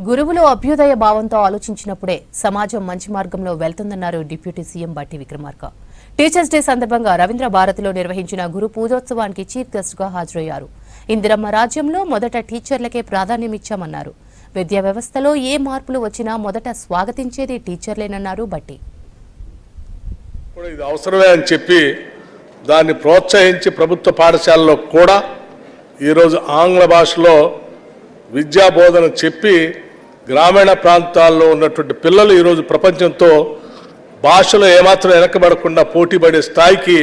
గురువులు అభ్యుదయ భావంతో ఆలోచించినప్పుడే సమాజం మంచి మార్గంలో వెళ్తుందన్నారు డిప్యూటీ సీఎం బట్టి విక్రమార్క. టీచర్స్ డే సందర్భంగా రవీంద్ర భారతిలో నిర్వహించిన గురు పూజోత్సవానికి చీఫ్ గెస్ట్గా హాజరయ్యారు. ఇందిరమ్మ రాజ్యంలో మొదట టీచర్లకే ప్రాధాన్యమిచ్చామన్నారు. విద్యా వ్యవస్థలో ఏ మార్పులు వచ్చినా మొదట స్వాగతించేది టీచర్లేనన్నారు బట్టి. ఇది అవసరమే అని చెప్పి దాన్ని ప్రోత్సహించి ప్రభుత్వ పాఠశాలలో కూడా ఈరోజు ఆంగ్ల భాషలో విద్యా బోధన చెప్పి గ్రామీణ ప్రాంతాల్లో ఉన్నటువంటి పిల్లలు ఈరోజు ప్రపంచంతో భాషలో ఏమాత్రం వెనకబడకుండా పోటీపడే స్థాయికి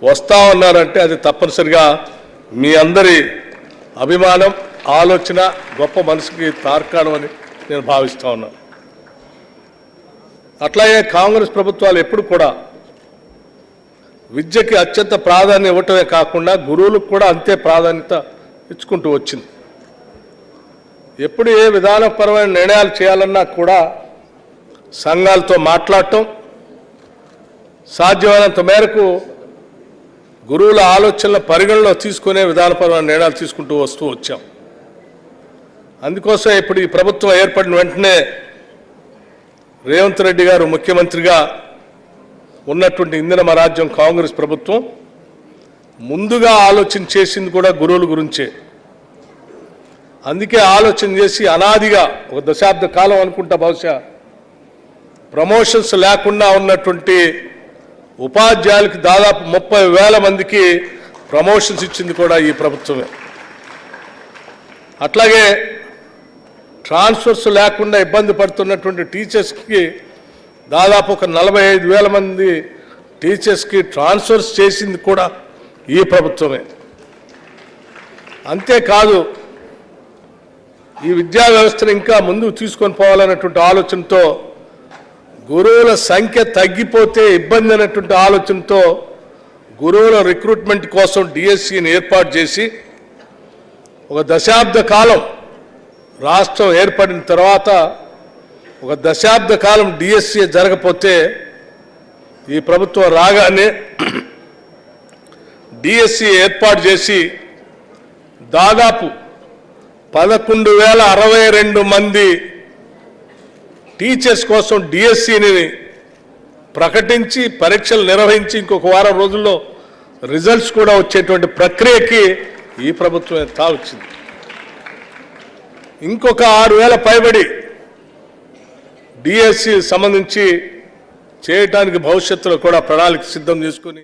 వస్తూ ఉన్నారంటే అది తప్పనిసరిగా మీ అందరి అభిమానం, ఆలోచన, గొప్ప మనసుకి తార్కాణం అని నేను భావిస్తూ ఉన్నాను. అట్లాగే కాంగ్రెస్ ప్రభుత్వాలు ఎప్పుడు కూడా విద్యకి అత్యంత ప్రాధాన్యం ఇవ్వటమే కాకుండా గురువులకు కూడా అంతే ప్రాధాన్యత ఇచ్చుకుంటూ వచ్చింది. ఎప్పుడు ఏ విధానపరమైన నిర్ణయాలు చేయాలన్నా కూడా సంఘాలతో మాట్లాడటం, సాధ్యమైనంత మేరకు గురువుల ఆలోచనల పరిగణలో తీసుకునే విధానపరమైన నిర్ణయాలు తీసుకుంటూ వస్తూ వచ్చాం. అందుకోసం ఇప్పుడు ఈ ప్రభుత్వం ఏర్పడిన వెంటనే రేవంత్ రెడ్డి గారు ముఖ్యమంత్రిగా ఉన్నటువంటి ఇందిరమ్మ రాజ్యం కాంగ్రెస్ ప్రభుత్వం ముందుగా ఆలోచన చేసింది కూడా గురువుల గురించే. అందుకే ఆలోచన చేసి అనాదిగా ఒక దశాబ్ద కాలం అనుకుంటా బహుశా ప్రమోషన్స్ లేకుండా ఉన్నటువంటి ఉపాధ్యాయులకి దాదాపు 30,000 మందికి ప్రమోషన్స్ ఇచ్చింది కూడా ఈ ప్రభుత్వమే. అట్లాగే ట్రాన్స్ఫర్స్ లేకుండా ఇబ్బంది పడుతున్నటువంటి టీచర్స్కి దాదాపు ఒక 45,000 మంది టీచర్స్కి ట్రాన్స్ఫర్స్ చేసింది కూడా ఈ ప్రభుత్వమే. అంతేకాదు ఈ విద్యా వ్యవస్థను ఇంకా ముందుకు తీసుకొని పోవాలన్నటువంటి ఆలోచనతో గురువుల సంఖ్య తగ్గిపోతే ఇబ్బంది అనేటువంటి ఆలోచనతో గురువుల రిక్రూట్మెంట్ కోసం డిఎస్సిని ఏర్పాటు చేసి ఒక దశాబ్ద కాలం రాష్ట్రం ఏర్పడిన తర్వాత ఒక దశాబ్ద కాలం డిఎస్సి జరగకపోతే ఈ ప్రభుత్వం రాగానే డిఎస్సి ఏర్పాటు చేసి దాదాపు 11,062 మంది టీచర్స్ కోసం డిఎస్సిని ప్రకటించి పరీక్షలు నిర్వహించి ఇంకొక వారం రోజుల్లో రిజల్ట్స్ కూడా వచ్చేటువంటి ప్రక్రియకి ఈ ప్రభుత్వం తావచ్చింది. ఇంకొక 6,000 పైబడి డిఎస్సి సంబంధించి చేయడానికి భవిష్యత్తులో కూడా ప్రణాళిక సిద్ధం చేసుకుని